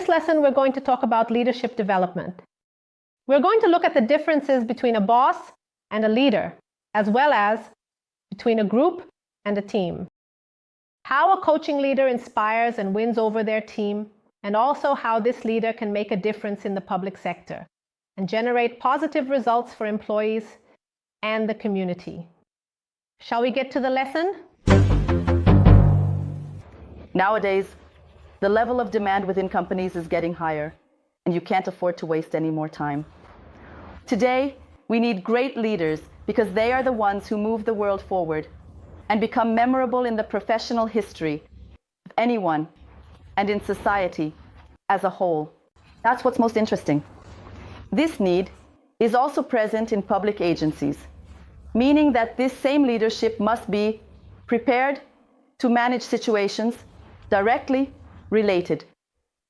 this lesson, we're going to talk about leadership development. We're going to look at the differences between a boss and a leader, as well as between a group and a team. How a coaching leader inspires and wins over their team, and also how this leader can make a difference in the public sector and generate positive results for employees and the community. Shall we get to the lesson? Nowadays, the level of demand within companies is getting higher, and you can't afford to waste any more time. Today, we need great leaders because they are the ones who move the world forward and become memorable in the professional history of anyone and in society as a whole. That's what's most interesting. This need is also present in public agencies, meaning that this same leadership must be prepared to manage situations directly related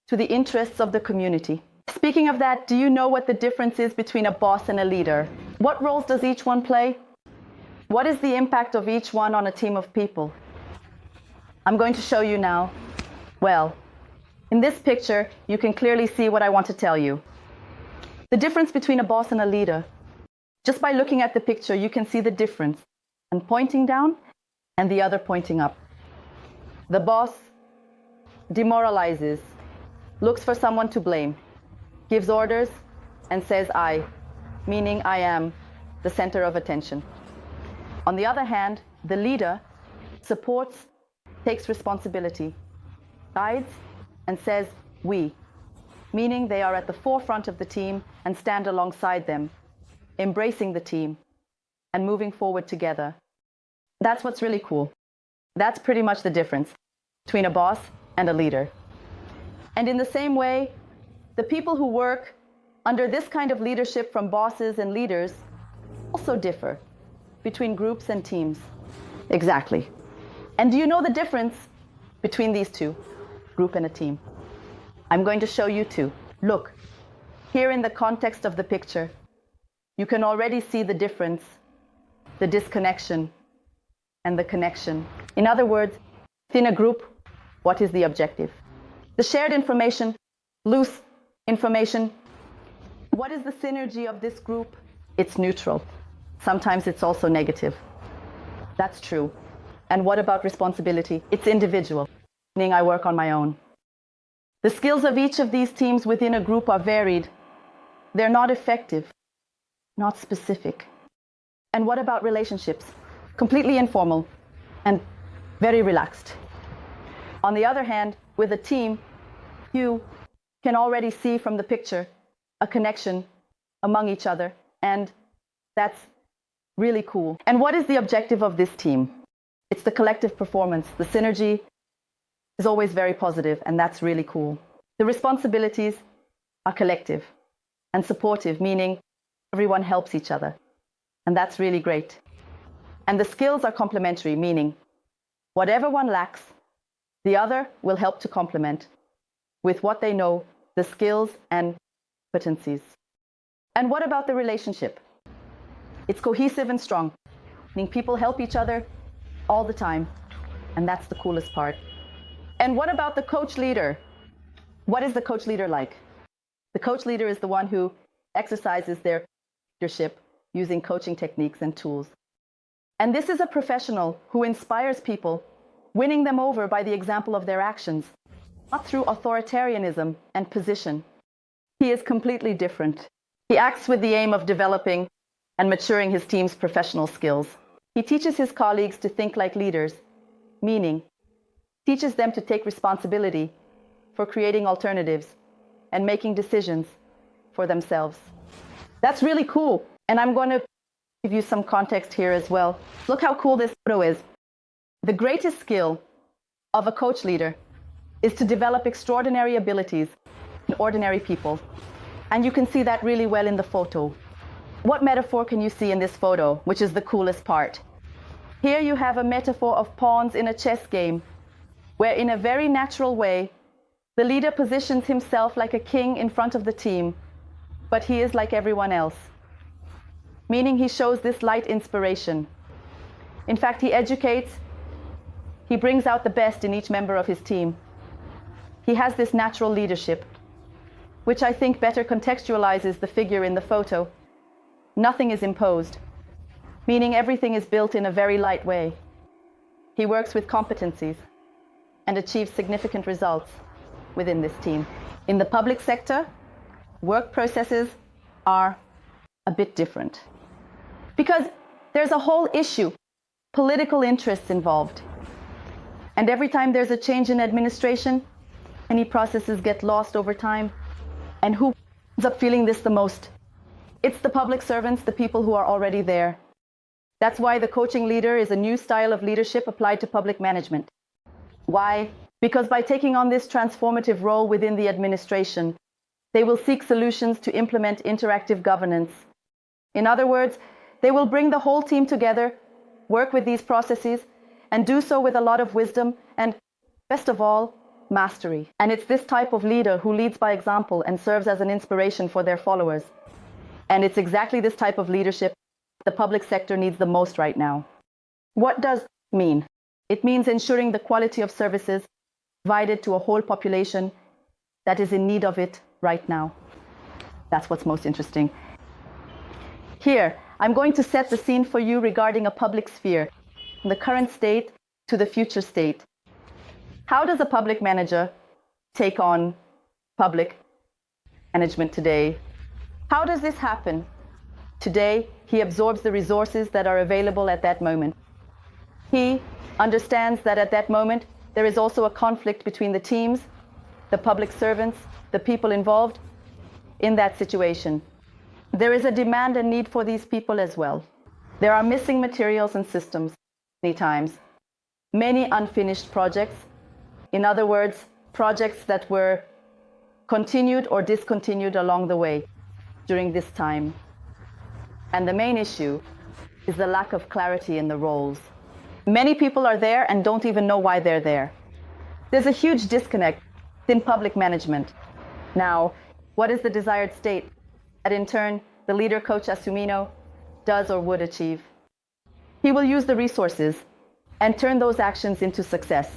to the interests of the community. Speaking of that, do you know what the difference is between a boss and a leader? What roles does each one play? What is the impact of each one on a team of people? I'm going to show you now. Well, in this picture, you can clearly see what I want to tell you. The difference between a boss and a leader. Just by looking at the picture, you can see the difference. One pointing down and the other pointing up. The boss demoralizes, looks for someone to blame, gives orders and says I, meaning I am the center of attention. On the other hand, the leader supports, takes responsibility, guides and says we, meaning they are at the forefront of the team and stand alongside them, embracing the team and moving forward together. That's what's really cool. That's pretty much the difference between a boss and a leader. And in the same way, the people who work under this kind of leadership from bosses and leaders also differ between groups and teams. Exactly. And do you know the difference between these two, group and a team? I'm going to show you two. Look, here in the context of the picture, you can already see the difference, the disconnection, and the connection. In other words, within a group, what is the objective? The shared information, loose information. What is the synergy of this group? It's neutral. Sometimes it's also negative. That's true. And what about responsibility? It's individual, meaning I work on my own. The skills of each of these teams within a group are varied. They're not effective, not specific. And what about relationships? Completely informal and very relaxed. On the other hand, with a team, you can already see from the picture a connection among each other, and that's really cool. And what is the objective of this team? It's the collective performance. The synergy is always very positive, and that's really cool. The responsibilities are collective and supportive, meaning everyone helps each other, and that's really great. And the skills are complementary, meaning whatever one lacks, the other will help to complement with what they know, the skills and competencies. And what about the relationship? It's cohesive and strong, meaning people help each other all the time, and that's the coolest part. And what about the coach leader? What is the coach leader like? The coach leader is the one who exercises their leadership using coaching techniques and tools. And this is a professional who inspires people, winning them over by the example of their actions, not through authoritarianism and position. He is completely different. He acts with the aim of developing and maturing his team's professional skills. He teaches his colleagues to think like leaders, meaning teaches them to take responsibility for creating alternatives and making decisions for themselves. That's really cool. And I'm going to give you some context here as well. Look how cool this photo is. The greatest skill of a coach leader is to develop extraordinary abilities in ordinary people. And you can see that really well in the photo. What metaphor can you see in this photo, which is the coolest part? Here you have a metaphor of pawns in a chess game, where in a very natural way, the leader positions himself like a king in front of the team, but he is like everyone else, meaning he shows this light inspiration. In fact, he educates, he brings out the best in each member of his team. He has this natural leadership, which I think better contextualizes the figure in the photo. Nothing is imposed, meaning everything is built in a very light way. He works with competencies and achieves significant results within this team. In the public sector, work processes are a bit different because there's a whole issue, political interests involved. And every time there's a change in administration, any processes get lost over time. And who ends up feeling this the most? It's the public servants, the people who are already there. That's why the coaching leader is a new style of leadership applied to public management. Why? Because by taking on this transformative role within the administration, they will seek solutions to implement interactive governance. In other words, they will bring the whole team together, work with these processes, and do so with a lot of wisdom and, best of all, mastery. And it's this type of leader who leads by example and serves as an inspiration for their followers. And it's exactly this type of leadership the public sector needs the most right now. What does it mean? It means ensuring the quality of services provided to a whole population that is in need of it right now. That's what's most interesting. Here, I'm going to set the scene for you regarding a public sphere, from the current state to the future state. How does a public manager take on public management today? How does this happen? Today, he absorbs the resources that are available at that moment. He understands that at that moment, there is also a conflict between the teams, the public servants, the people involved in that situation. There is a demand and need for these people as well. There are missing materials and systems many times, many unfinished projects. In other words, projects that were continued or discontinued along the way during this time. And the main issue is the lack of clarity in the roles. Many people are there and don't even know why they're there. There's a huge disconnect in public management. Now, what is the desired state that in turn the leader coach Asumino does or would achieve? He will use the resources and turn those actions into success,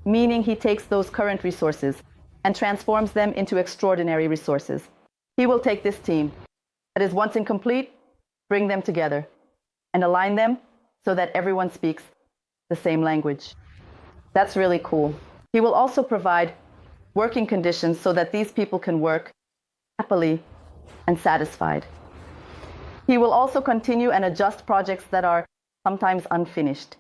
meaning he takes those current resources and transforms them into extraordinary resources. He will take this team that is once incomplete, bring them together, and align them so that everyone speaks the same language. That's really cool. He will also provide working conditions so that these people can work happily and satisfied. He will also continue and adjust projects that are sometimes unfinished.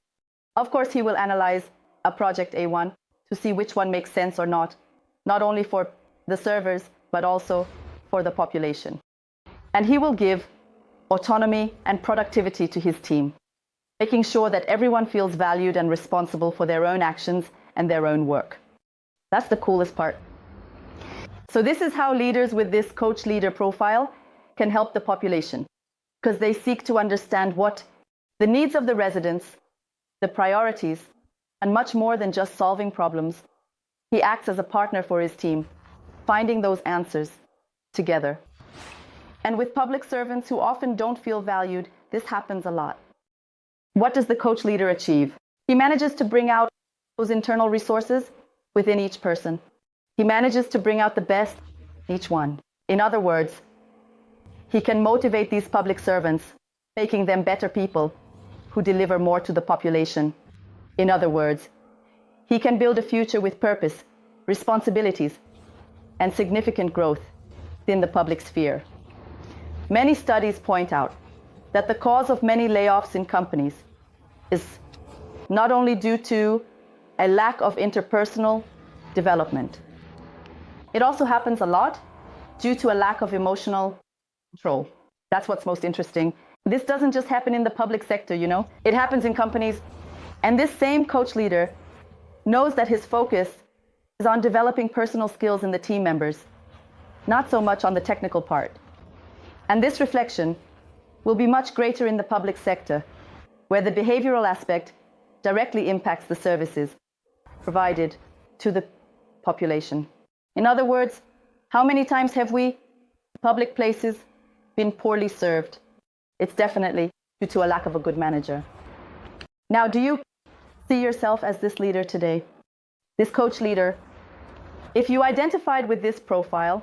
Of course, he will analyze a project A1 to see which one makes sense or not only for the servers, but also for the population. And he will give autonomy and productivity to his team, making sure that everyone feels valued and responsible for their own actions and their own work. That's the coolest part. So this is how leaders with this coach-leader profile can help the population, because they seek to understand what the needs of the residents, the priorities, and much more than just solving problems. He acts as a partner for his team, finding those answers together. And with public servants who often don't feel valued, this happens a lot. What does the coach leader achieve? He manages to bring out those internal resources within each person. He manages to bring out the best in each one. In other words, he can motivate these public servants, making them better people who deliver more to the population. In other words, he can build a future with purpose, responsibilities, and significant growth in the public sphere. Many studies point out that the cause of many layoffs in companies is not only due to a lack of interpersonal development. It also happens a lot due to a lack of emotional control. That's what's most interesting. This doesn't just happen in the public sector, you know. It happens in companies. And this same coach leader knows that his focus is on developing personal skills in the team members, not so much on the technical part. And this reflection will be much greater in the public sector, where the behavioral aspect directly impacts the services provided to the population. In other words, how many times have we, public places, been poorly served? It's definitely due to a lack of a good manager. Now, do you see yourself as this leader today? This coach leader? If you identified with this profile,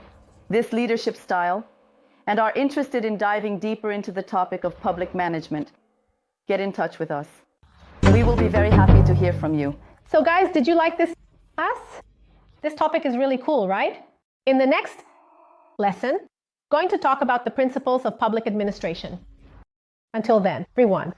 this leadership style and are interested in diving deeper into the topic of public management, get in touch with us. We will be very happy to hear from you. So guys, did you like this class? This topic is really cool, right? In the next lesson, going to talk about the principles of public administration. Until then, everyone.